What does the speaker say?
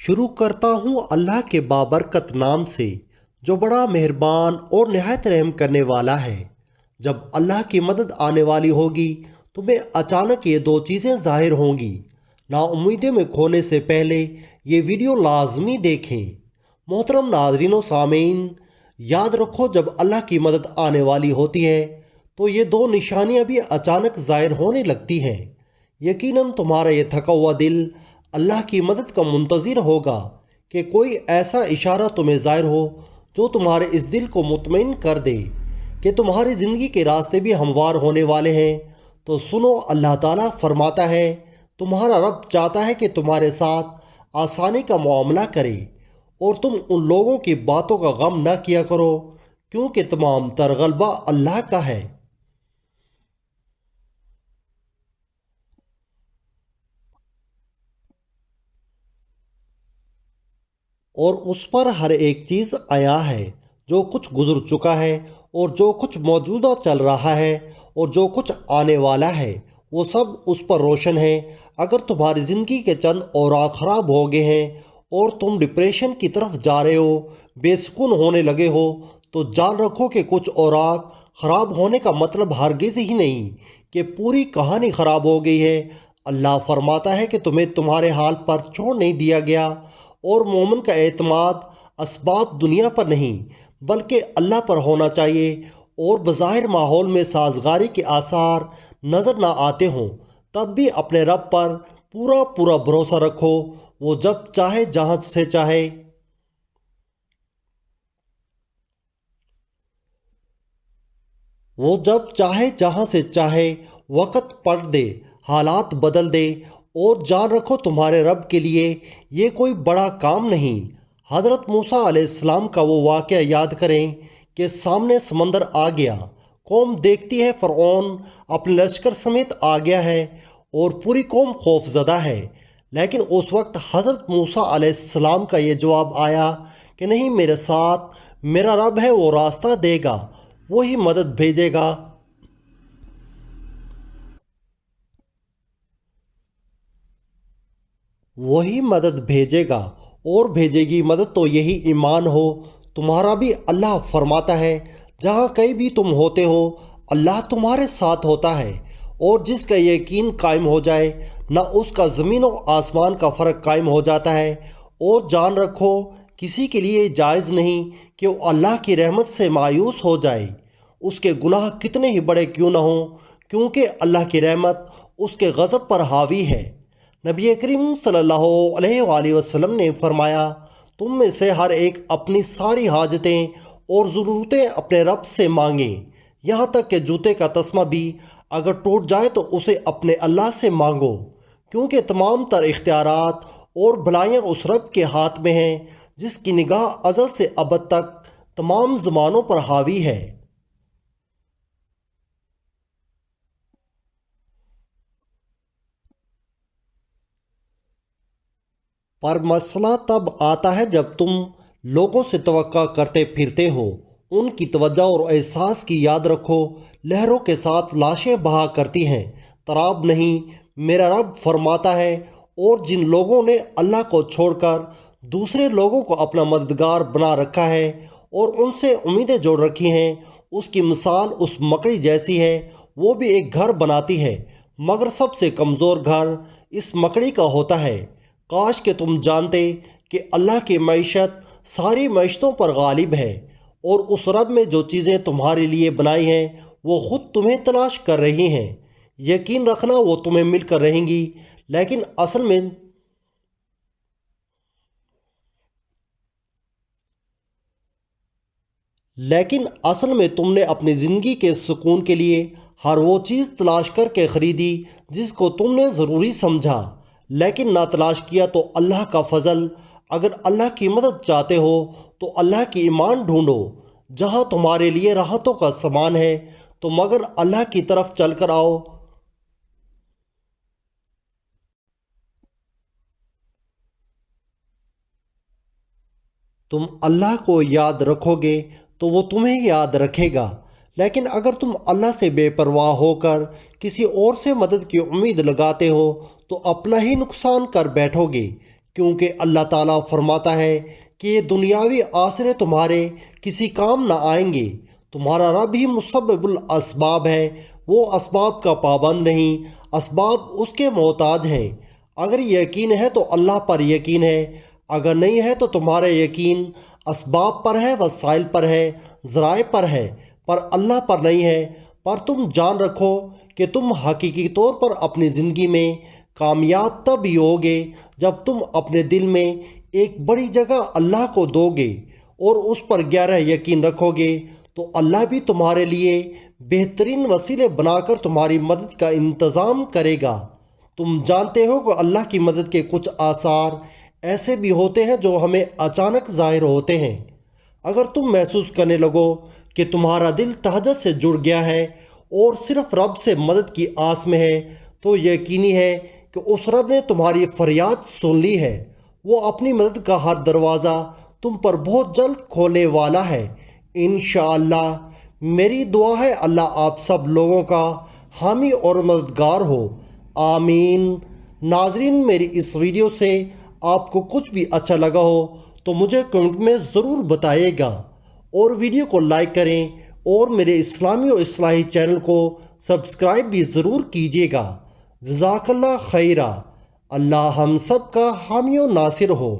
شروع کرتا ہوں اللہ کے بابرکت نام سے جو بڑا مہربان اور نہایت رحم کرنے والا ہے۔ جب اللہ کی مدد آنے والی ہوگی تمہیں اچانک یہ دو چیزیں ظاہر ہوں گی۔ نا امیدی میں کھونے سے پہلے یہ ویڈیو لازمی دیکھیں۔ محترم ناظرین و سامعین، یاد رکھو جب اللہ کی مدد آنے والی ہوتی ہے تو یہ دو نشانیاں بھی اچانک ظاہر ہونے لگتی ہیں۔ یقیناً تمہارا یہ تھکا ہوا دل اللہ کی مدد کا منتظر ہوگا کہ کوئی ایسا اشارہ تمہیں ظاہر ہو جو تمہارے اس دل کو مطمئن کر دے کہ تمہاری زندگی کے راستے بھی ہموار ہونے والے ہیں۔ تو سنو، اللہ تعالیٰ فرماتا ہے تمہارا رب چاہتا ہے کہ تمہارے ساتھ آسانی کا معاملہ کرے اور تم ان لوگوں کی باتوں کا غم نہ کیا کرو کیونکہ تمام تر غلبہ اللہ کا ہے۔ اور اس پر ہر ایک چیز آیا ہے، جو کچھ گزر چکا ہے اور جو کچھ موجودہ چل رہا ہے اور جو کچھ آنے والا ہے، وہ سب اس پر روشن ہے۔ اگر تمہاری زندگی کے چند اوراق خراب ہو گئے ہیں اور تم ڈپریشن کی طرف جا رہے ہو، بے سکون ہونے لگے ہو، تو جان رکھو کہ کچھ اوراق خراب ہونے کا مطلب ہرگز ہی نہیں کہ پوری کہانی خراب ہو گئی ہے۔ اللہ فرماتا ہے کہ تمہیں تمہارے حال پر چھوڑ نہیں دیا گیا، اور مومن کا اعتماد اسباب دنیا پر نہیں بلکہ اللہ پر ہونا چاہیے۔ اور بظاہر ماحول میں سازگاری کے آثار نظر نہ آتے ہوں تب بھی اپنے رب پر پورا بھروسہ رکھو۔ وہ جب چاہے جہاں سے چاہے وقت پلٹ دے، حالات بدل دے، اور جان رکھو تمہارے رب کے لیے یہ کوئی بڑا کام نہیں۔ حضرت موسیٰ علیہ السلام کا وہ واقعہ یاد کریں کہ سامنے سمندر آ گیا، قوم دیکھتی ہے فرعون اپنے لشکر سمیت آ گیا ہے اور پوری قوم خوف زدہ ہے، لیکن اس وقت حضرت موسیٰ علیہ السلام کا یہ جواب آیا کہ نہیں، میرے ساتھ میرا رب ہے، وہ راستہ دے گا، وہی مدد بھیجے گا۔ اور بھیجے گی مدد تو یہی ایمان ہو تمہارا بھی۔ اللہ فرماتا ہے جہاں کہیں بھی تم ہوتے ہو اللہ تمہارے ساتھ ہوتا ہے، اور جس کا یقین قائم ہو جائے نہ اس کا زمین و آسمان کا فرق قائم ہو جاتا ہے۔ اور جان رکھو کسی کے لیے جائز نہیں کہ وہ اللہ کی رحمت سے مایوس ہو جائے، اس کے گناہ کتنے ہی بڑے کیوں نہ ہوں، کیونکہ اللہ کی رحمت اس کے غضب پر حاوی ہے۔ نبی کریم صلی اللہ علیہ وآلہ وسلم نے فرمایا، تم میں سے ہر ایک اپنی ساری حاجتیں اور ضرورتیں اپنے رب سے مانگیں، یہاں تک کہ جوتے کا تسمہ بھی اگر ٹوٹ جائے تو اسے اپنے اللہ سے مانگو، کیونکہ تمام تر اختیارات اور بھلائیاں اس رب کے ہاتھ میں ہیں جس کی نگاہ ازل سے ابد تک تمام زمانوں پر حاوی ہے۔ پر مسئلہ تب آتا ہے جب تم لوگوں سے توقع کرتے پھرتے ہو۔ ان کی توجہ اور احساس کی یاد رکھو، لہروں کے ساتھ لاشیں بہا کرتی ہیں، تراب نہیں۔ میرا رب فرماتا ہے، اور جن لوگوں نے اللہ کو چھوڑ کر دوسرے لوگوں کو اپنا مددگار بنا رکھا ہے اور ان سے امیدیں جوڑ رکھی ہیں، اس کی مثال اس مکڑی جیسی ہے۔ وہ بھی ایک گھر بناتی ہے، مگر سب سے کمزور گھر اس مکڑی کا ہوتا ہے۔ کاش کہ تم جانتے کہ اللہ کی معیشت ساری معیشتوں پر غالب ہے، اور اس رب میں جو چیزیں تمہارے لیے بنائی ہیں وہ خود تمہیں تلاش کر رہی ہیں۔ یقین رکھنا وہ تمہیں مل کر رہیں گی، لیکن اصل میں تم نے اپنی زندگی کے سکون کے لیے ہر وہ چیز تلاش کر کے خریدی جس کو تم نے ضروری سمجھا، لیکن نہ تلاش کیا تو اللہ کا فضل۔ اگر اللہ کی مدد چاہتے ہو تو اللہ کی ایمان ڈھونڈو، جہاں تمہارے لیے راحتوں کا سامان ہے، تو مگر اللہ کی طرف چل کر آؤ۔ تم اللہ کو یاد رکھو گے تو وہ تمہیں یاد رکھے گا، لیکن اگر تم اللہ سے بے پرواہ ہو کر کسی اور سے مدد کی امید لگاتے ہو تو اپنا ہی نقصان کر بیٹھو گے، کیونکہ اللہ تعالیٰ فرماتا ہے کہ یہ دنیاوی آسرے تمہارے کسی کام نہ آئیں گے۔ تمہارا رب ہی مسبب الاسباب ہے، وہ اسباب کا پابند نہیں، اسباب اس کے محتاج ہیں۔ اگر یقین ہے تو اللہ پر یقین ہے، اگر نہیں ہے تو تمہارا یقین اسباب پر ہے، وسائل پر ہے، ذرائع پر ہے، پر اللہ پر نہیں ہے۔ پر تم جان رکھو کہ تم حقیقی طور پر اپنی زندگی میں کامیاب تب ہی ہوگے جب تم اپنے دل میں ایک بڑی جگہ اللہ کو دو گے اور اس پر گہرا یقین رکھو گے، تو اللہ بھی تمہارے لیے بہترین وسیلے بنا کر تمہاری مدد کا انتظام کرے گا۔ تم جانتے ہو کہ اللہ کی مدد کے کچھ آثار ایسے بھی ہوتے ہیں جو ہمیں اچانک ظاہر ہوتے ہیں۔ اگر تم محسوس کرنے لگو کہ تمہارا دل تہجد سے جڑ گیا ہے اور صرف رب سے مدد کی آس میں ہے، تو یقینی ہے کہ اس رب نے تمہاری فریاد سن لی ہے۔ وہ اپنی مدد کا ہر دروازہ تم پر بہت جلد کھولنے والا ہے انشاءاللہ۔ میری دعا ہے اللہ آپ سب لوگوں کا حامی اور مددگار ہو، آمین۔ ناظرین، میری اس ویڈیو سے آپ کو کچھ بھی اچھا لگا ہو تو مجھے کمنٹ میں ضرور بتائیے گا، اور ویڈیو کو لائک کریں اور میرے اسلامی و اصلاحی چینل کو سبسکرائب بھی ضرور کیجیے گا۔ جزاک اللہ خیرہ۔ اللہ ہم سب کا حامی و ناصر ہو۔